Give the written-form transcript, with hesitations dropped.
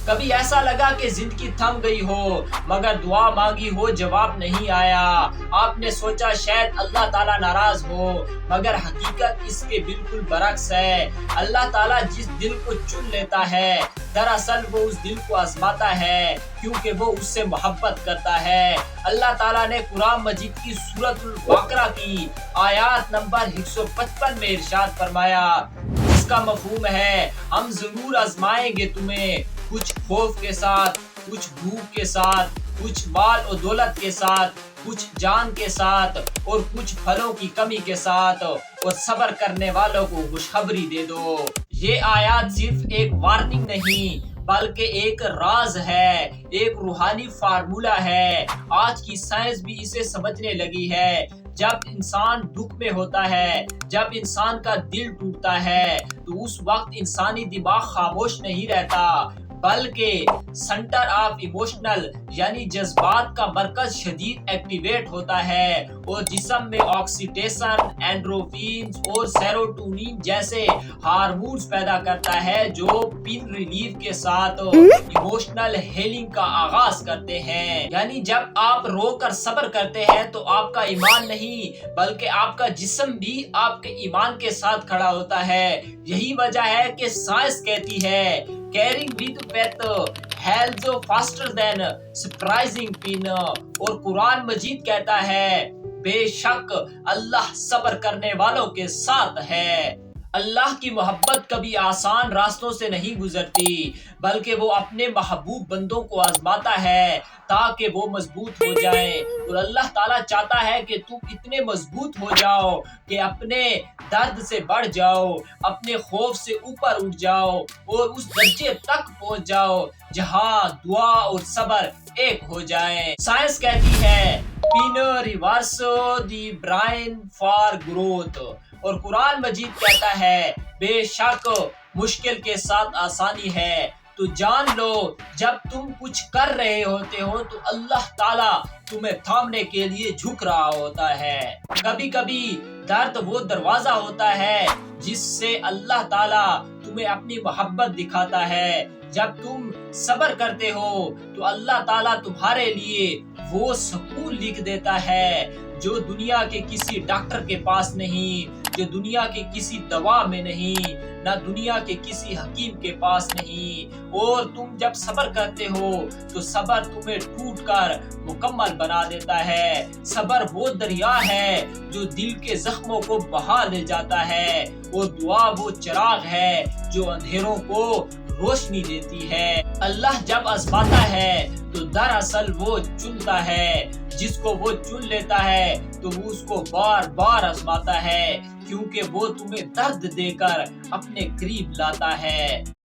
کبھی ایسا لگا کہ زندگی تھم گئی ہو مگر دعا مانگی ہو جواب نہیں آیا۔ آپ نے سوچا شاید اللہ تعالیٰ ناراض ہو مگر حقیقت اس کے بالکل برعکس ہے۔ اللہ تعالیٰ جس دل کو چن لیتا ہے دراصل وہ اس دل کو آزماتا ہے کیونکہ وہ اس سے محبت کرتا ہے۔ اللہ تعالیٰ نے قرآن مجید کی سورۃ البقرہ کی آیات نمبر 155 میں ارشاد فرمایا، جس کا مفہوم ہے ہم ضرور آزمائیں گے تمہیں، کچھ خوف کے ساتھ، کچھ بھوک کے ساتھ، کچھ مال و دولت کے ساتھ، کچھ جان کے ساتھ اور کچھ پھلوں کی کمی کے ساتھ، اور صبر کرنے والوں کو خوشخبری دے دو۔ یہ آیات صرف ایک وارننگ نہیں بلکہ ایک راز ہے، ایک روحانی فارمولہ ہے۔ آج کی سائنس بھی اسے سمجھنے لگی ہے۔ جب انسان دکھ میں ہوتا ہے، جب انسان کا دل ٹوٹتا ہے تو اس وقت انسانی دماغ خاموش نہیں رہتا بلکہ سینٹر آف ایموشنل یعنی جذبات کا مرکز شدید ایکٹیویٹ ہوتا ہے اور جسم میں آکسیٹوسن، اینڈروفینز اور سیروٹونین جیسے ہارمونز پیدا کرتا ہے جو پین ریلیف کے ساتھ ایموشنل ہیلنگ کا آغاز کرتے ہیں۔ یعنی جب آپ رو کر صبر کرتے ہیں تو آپ کا ایمان نہیں بلکہ آپ کا جسم بھی آپ کے ایمان کے ساتھ کھڑا ہوتا ہے۔ یہی وجہ ہے کہ سائنس کہتی ہے caring with faith heals faster than surprising pain، اور قرآن مجید کہتا ہے بے شک اللہ صبر کرنے والوں کے ساتھ ہے۔ اللہ کی محبت کبھی آسان راستوں سے نہیں گزرتی بلکہ وہ اپنے محبوب بندوں کو آزماتا ہے تاکہ وہ مضبوط ہو جائیں، اور اللہ تعالیٰ چاہتا ہے کہ تم اتنے مضبوط ہو جاؤ کہ اپنے درد سے بڑھ جاؤ، اپنے خوف سے اوپر اٹھ جاؤ اور اس درجے تک پہنچ جاؤ جہاں دعا اور صبر ایک ہو جائیں۔ سائنس کہتی ہے pain reverse the brain for growth, اور قرآن مجید کہتا ہے بے شک مشکل کے ساتھ آسانی ہے۔ تو جان لو جب تم کچھ کر رہے ہوتے ہو تو اللہ تعالیٰ تمہیں تھامنے کے لیے جھک رہا ہوتا ہے۔ کبھی کبھی درد وہ دروازہ ہوتا ہے جس سے اللہ تعالیٰ تمہیں اپنی محبت دکھاتا ہے۔ جب تم صبر کرتے ہو تو اللہ تعالیٰ تمہارے لیے وہ سکون لکھ دیتا ہے جو دنیا کے کسی ڈاکٹر کے پاس نہیں، جو دنیا کے کسی دوا میں نہیں، نہ دنیا کے کسی حکیم کے پاس نہیں۔ اور تم جب صبر کرتے ہو تو صبر تمہیں ٹوٹ کر مکمل بنا دیتا ہے۔ صبر وہ دریا ہے جو دل کے زخموں کو بہا لے جاتا ہے، اور دعا وہ چراغ ہے جو اندھیروں کو روشنی دیتی ہے۔ اللہ جب آزماتا ہے تو دراصل وہ چنتا ہے، جس کو وہ چن لیتا ہے تو وہ اس کو بار بار آزماتا ہے کیونکہ وہ تمہیں درد دے کر اپنے قریب لاتا ہے۔